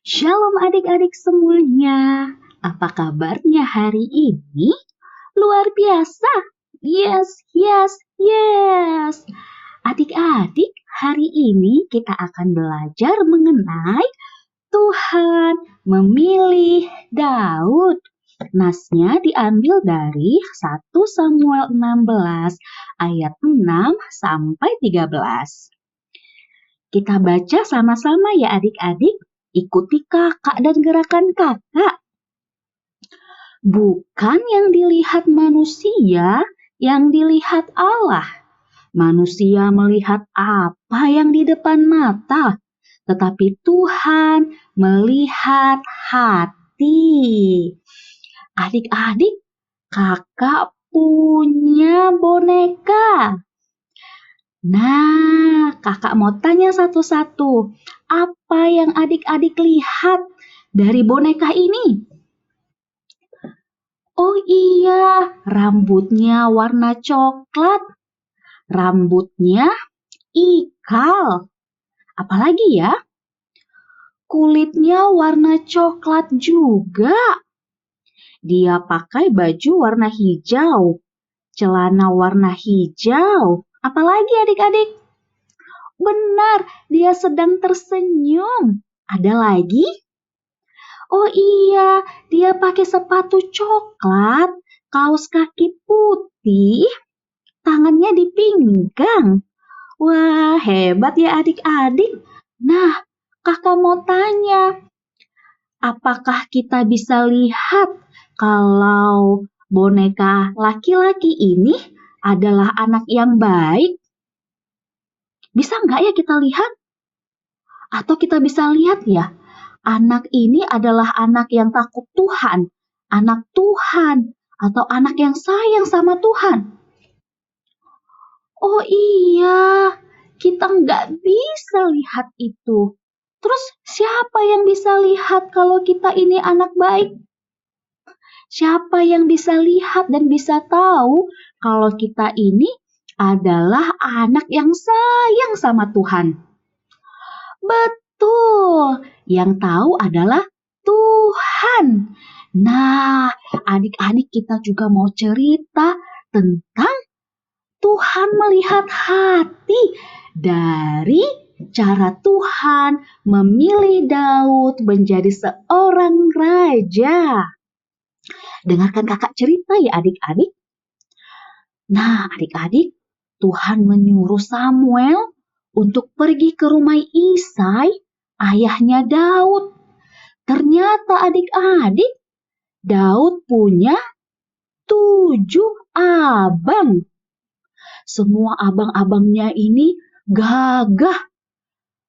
Shalom adik-adik semuanya. Apa kabarnya hari ini? Luar biasa. Yes, yes, yes. Adik-adik, hari ini kita akan belajar mengenai Tuhan memilih Daud. Nasnya diambil dari 1 Samuel 16 ayat 6 sampai 13. Kita baca sama-sama ya adik-adik. Ikuti kakak dan gerakan kakak. Bukan yang dilihat manusia, yang dilihat Allah. Manusia melihat apa yang di depan mata, tetapi Tuhan melihat hati. Adik-adik, kakak punya boneka. Nah, kakak mau tanya satu-satu. Apa yang adik-adik lihat dari boneka ini? Oh iya, rambutnya warna coklat. Rambutnya ikal. Apalagi ya? Kulitnya warna coklat juga. Dia pakai baju warna hijau. Celana warna hijau. Apalagi adik-adik? Benar, dia sedang tersenyum. Ada lagi? Oh iya, dia pakai sepatu coklat, kaos kaki putih, tangannya dipinggang. Wah, hebat ya adik-adik. Nah, kakak mau tanya, apakah kita bisa lihat kalau boneka laki-laki ini adalah anak yang baik? Bisa nggak ya kita lihat? Atau kita bisa lihat ya, anak ini adalah anak yang takut Tuhan, anak Tuhan, atau anak yang sayang sama Tuhan. Oh iya, kita nggak bisa lihat itu. Terus siapa yang bisa lihat kalau kita ini anak baik? Siapa yang bisa lihat dan bisa tahu kalau kita ini adalah anak yang sayang sama Tuhan? Betul, yang tahu adalah Tuhan. Nah, adik-adik kita juga mau cerita tentang Tuhan melihat hati dari cara Tuhan memilih Daud menjadi seorang raja. Dengarkan kakak cerita ya adik-adik. Nah, adik-adik, Tuhan menyuruh Samuel untuk pergi ke rumah Isai, ayahnya Daud. Ternyata adik-adik, Daud punya 7 abang. Semua abang-abangnya ini gagah,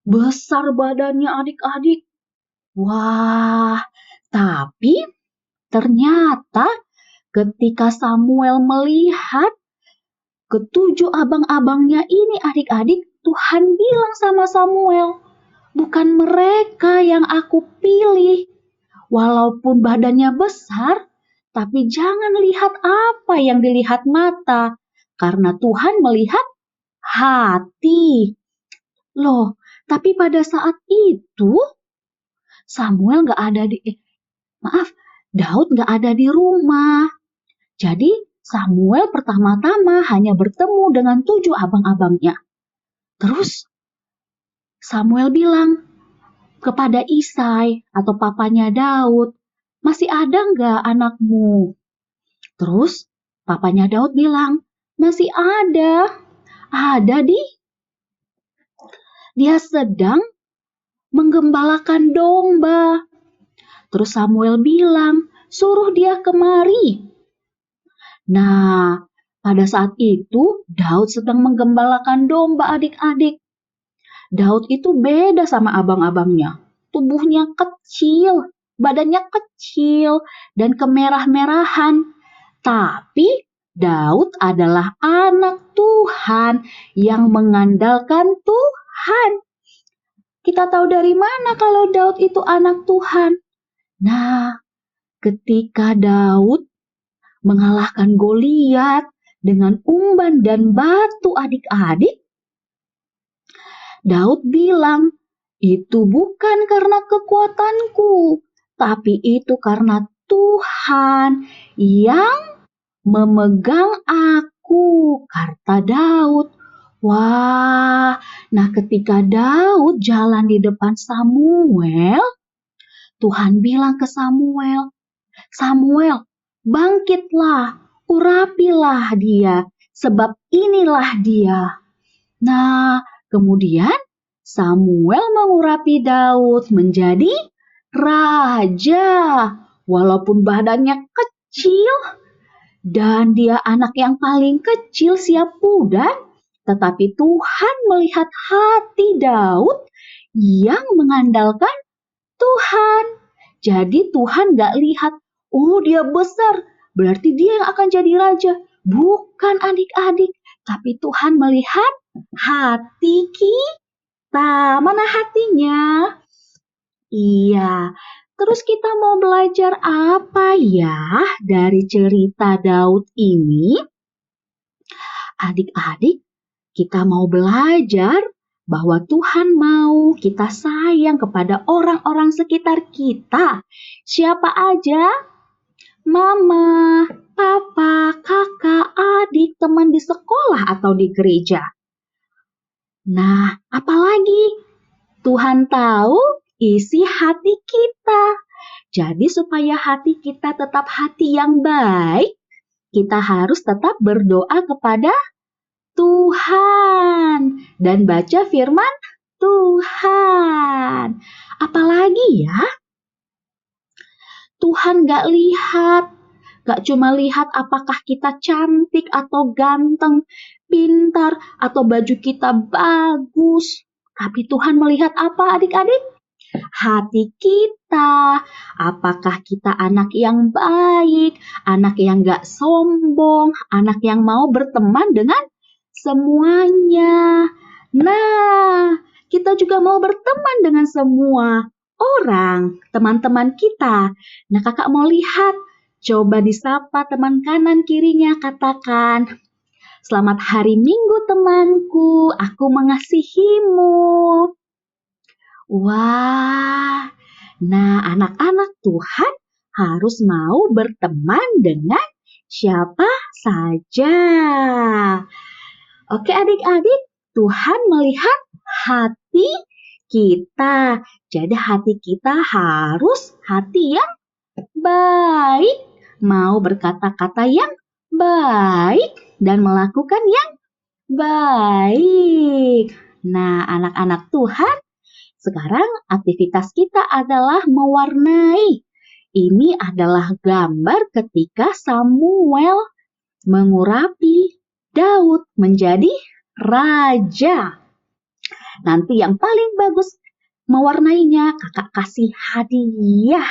besar badannya adik-adik. Wah, tapi ternyata ketika Samuel melihat ke-7 abang-abangnya ini adik-adik, Tuhan bilang sama Samuel, bukan mereka yang aku pilih. Walaupun badannya besar, tapi jangan lihat apa yang dilihat mata. Karena Tuhan melihat hati. Loh, tapi pada saat itu, Samuel Daud gak ada di rumah. Jadi Samuel pertama-tama hanya bertemu dengan 7 abang-abangnya. Terus Samuel bilang kepada Isai atau papanya Daud, masih ada nggak anakmu? Terus papanya Daud bilang, masih ada. Ada dia sedang menggembalakan domba. Terus Samuel bilang, suruh dia kemari. Nah, pada saat itu Daud sedang menggembalakan domba adik-adik. Daud itu beda sama abang-abangnya. Tubuhnya kecil, badannya kecil, dan kemerah-merahan. Tapi Daud adalah anak Tuhan yang mengandalkan Tuhan. Kita tahu dari mana kalau Daud itu anak Tuhan? Nah, ketika Daud mengalahkan Goliat dengan umban dan batu adik-adik, Daud bilang, Itu bukan karena kekuatanku, tapi itu karena Tuhan yang memegang aku, kata Daud. Wah, nah ketika Daud jalan di depan Samuel, Tuhan bilang ke Samuel, Samuel, bangkitlah, urapilah dia, sebab inilah dia. Nah, kemudian Samuel mengurapi Daud menjadi raja. Walaupun badannya kecil dan dia anak yang paling kecil siap pudan, tetapi Tuhan melihat hati Daud yang mengandalkan Tuhan. Jadi Tuhan gak lihat, oh dia besar, berarti dia yang akan jadi raja. Bukan adik-adik, tapi Tuhan melihat hati kita. Mana hatinya? Iya. Terus kita mau belajar apa ya dari cerita Daud ini? Adik-adik, kita mau belajar bahwa Tuhan mau kita sayang kepada orang-orang sekitar kita. Siapa aja? Mama, papa, kakak, adik, teman di sekolah atau di gereja. Nah, apalagi Tuhan tahu isi hati kita. Jadi supaya hati kita tetap hati yang baik, kita harus tetap berdoa kepada Tuhan dan baca firman Tuhan. Apalagi ya, Tuhan gak cuma lihat apakah kita cantik atau ganteng, pintar, atau baju kita bagus. Tapi Tuhan melihat apa adik-adik? Hati kita. Apakah kita anak yang baik, anak yang gak sombong, anak yang mau berteman dengan semuanya. Nah, kita juga mau berteman dengan semua orang, teman-teman kita. Nah, kakak mau lihat. Coba disapa teman kanan kirinya, katakan, "Selamat hari Minggu temanku, aku mengasihimu." Wah, nah anak-anak Tuhan harus mau berteman dengan siapa saja. Oke adik-adik, Tuhan melihat hati kita. Jadi hati kita harus hati yang baik, mau berkata-kata yang baik dan melakukan yang baik. Nah, anak-anak Tuhan, sekarang aktivitas kita adalah mewarnai. Ini adalah gambar ketika Samuel mengurapi Daud menjadi raja. Nanti yang paling bagus mewarnainya, kakak kasih hadiah.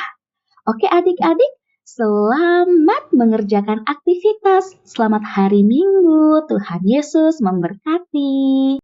Oke adik-adik, selamat mengerjakan aktivitas. Selamat hari Minggu, Tuhan Yesus memberkati.